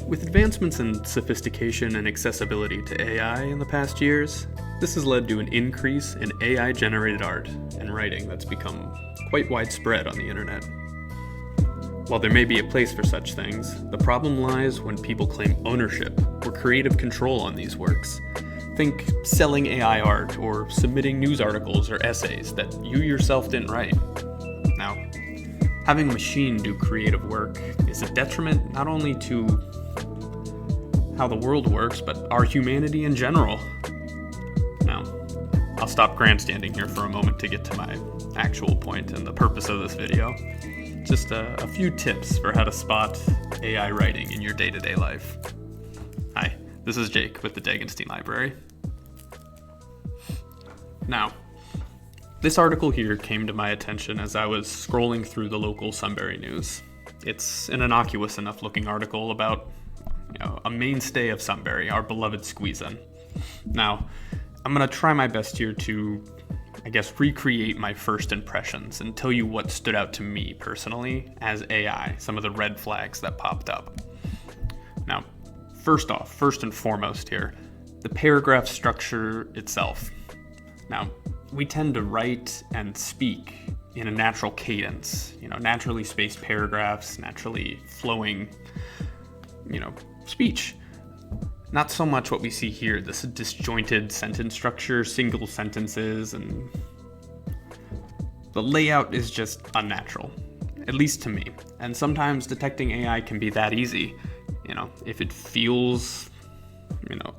With advancements in sophistication and accessibility to AI in the past years, this has led to an increase in AI-generated art and writing that's become quite widespread on the internet. While there may be a place for such things, the problem lies when people claim ownership or creative control on these works. Think selling AI art or submitting news articles or essays that you yourself didn't write. Now, having a machine do creative work is a detriment not only to how the world works, but our humanity in general. Now, I'll stop grandstanding here for a moment to get to my actual point and the purpose of this video. Just a few tips for how to spot AI writing in your day-to-day life. Hi, this is Jake with the Dagenstein Library. Now, this article here came to my attention as I was scrolling through the local Sunbury news. It's an innocuous enough looking article about a mainstay of Sunbury, our beloved squeeze-in. Now, I'm going to try my best here to, recreate my first impressions and tell you what stood out to me personally as AI, some of the red flags that popped up. Now, first and foremost here, the paragraph structure itself. Now, we tend to write and speak in a natural cadence, naturally spaced paragraphs, naturally flowing, speech. Not so much what we see here, this disjointed sentence structure, single sentences, and the layout is just unnatural, at least to me. And sometimes detecting AI can be that easy. If it feels,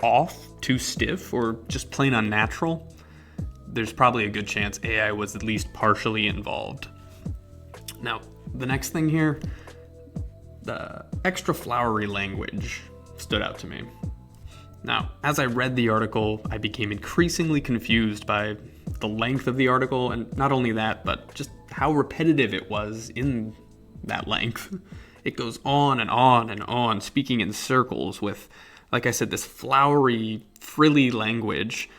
off, too stiff, or just plain unnatural, there's probably a good chance AI was at least partially involved. Now, the next thing here, the extra flowery language stood out to me. Now, as I read the article, I became increasingly confused by the length of the article, and not only that, but just how repetitive it was in that length. It goes on and on and on, speaking in circles with, like I said, this flowery, frilly language,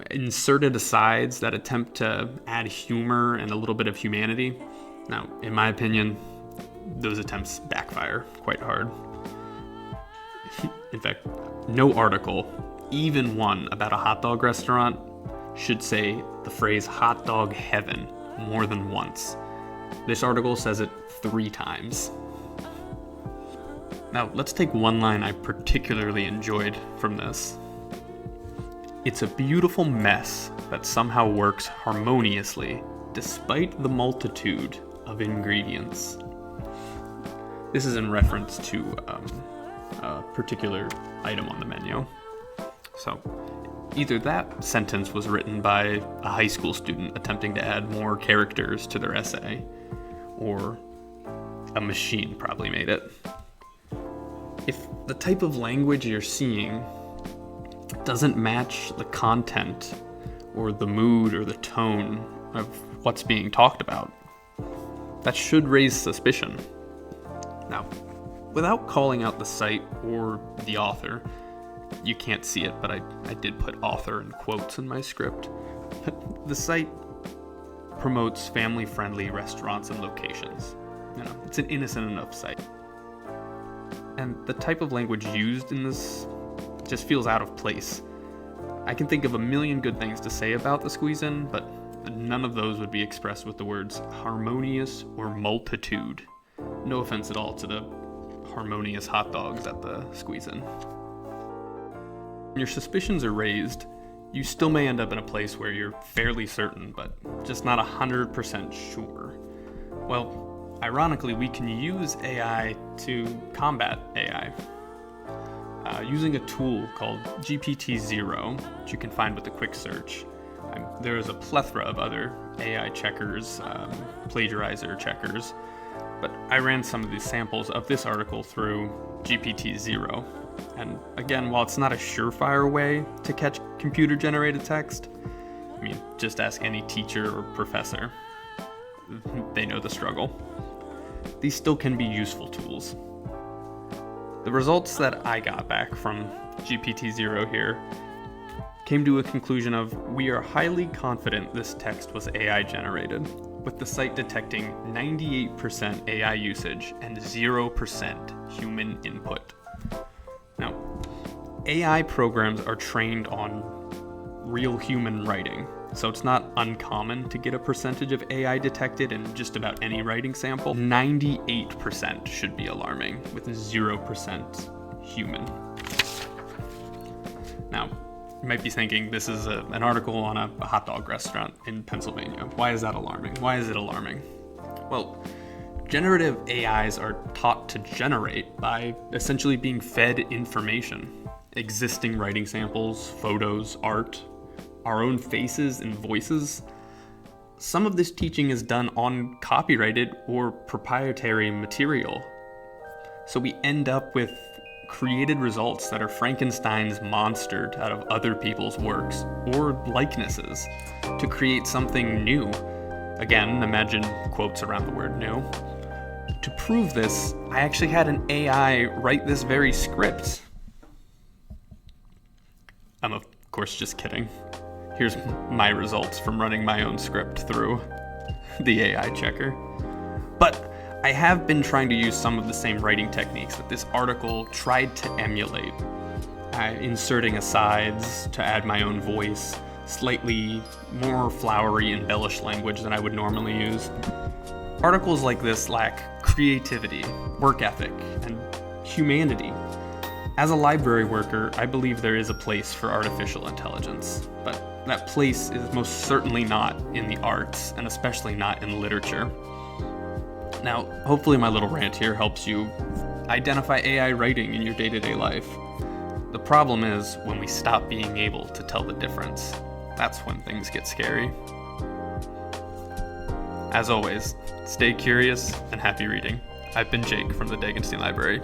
inserted asides that attempt to add humor and a little bit of humanity. Now, in my opinion, those attempts backfire quite hard. In fact, no article, even one about a hot dog restaurant, should say the phrase hot dog heaven more than once. This article says it 3 times. Now, let's take one line I particularly enjoyed from this. It's a beautiful mess that somehow works harmoniously despite the multitude of ingredients. This is in reference to a particular item on the menu. So, either that sentence was written by a high school student attempting to add more characters to their essay, or a machine probably made it. If the type of language you're seeing doesn't match the content or the mood or the tone of what's being talked about, that should raise suspicion. Now, without calling out the site or the author, you can't see it, but I did put author in quotes in my script. The site promotes family-friendly restaurants and locations. It's an innocent enough site. And the type of language used in this just feels out of place. I can think of a million good things to say about the squeeze-in, but none of those would be expressed with the words harmonious or multitude. No offense at all to the harmonious hot dogs at the squeeze-in. When your suspicions are raised, you still may end up in a place where you're fairly certain, but just not 100% sure. Well, ironically, we can use AI to combat AI. Using a tool called GPT-0, which you can find with a quick search. There is a plethora of other AI checkers, plagiarizer checkers, but I ran some of the samples of this article through GPT-0. And again, while it's not a surefire way to catch computer-generated text, just ask any teacher or professor. They know the struggle. These still can be useful tools. The results that I got back from GPT-0 here came to a conclusion of, we are highly confident this text was AI generated, with the site detecting 98% AI usage and 0% human input. AI programs are trained on real human writing, so it's not uncommon to get a percentage of AI detected in just about any writing sample. 98% should be alarming, with 0% human. Now, you might be thinking this is an article on a hot dog restaurant in Pennsylvania. Why is that alarming? Why is it alarming? Well, generative AIs are taught to generate by essentially being fed information. Existing writing samples, photos, art, our own faces and voices. Some of this teaching is done on copyrighted or proprietary material. So we end up with created results that are Frankenstein's monstered out of other people's works or likenesses to create something new. Again, imagine quotes around the word new. To prove this, I actually had an AI write this very script. I'm of course just kidding. Here's my results from running my own script through the AI checker. But I have been trying to use some of the same writing techniques that this article tried to emulate. Inserting asides to add my own voice, slightly more flowery, embellished language than I would normally use. Articles like this lack creativity, work ethic, and humanity. As a library worker, I believe there is a place for artificial intelligence, but that place is most certainly not in the arts, and especially not in literature. Now, hopefully my little rant here helps you identify AI writing in your day-to-day life. The problem is when we stop being able to tell the difference. That's when things get scary. As always, stay curious and happy reading. I've been Jake from the Dagenstein Library.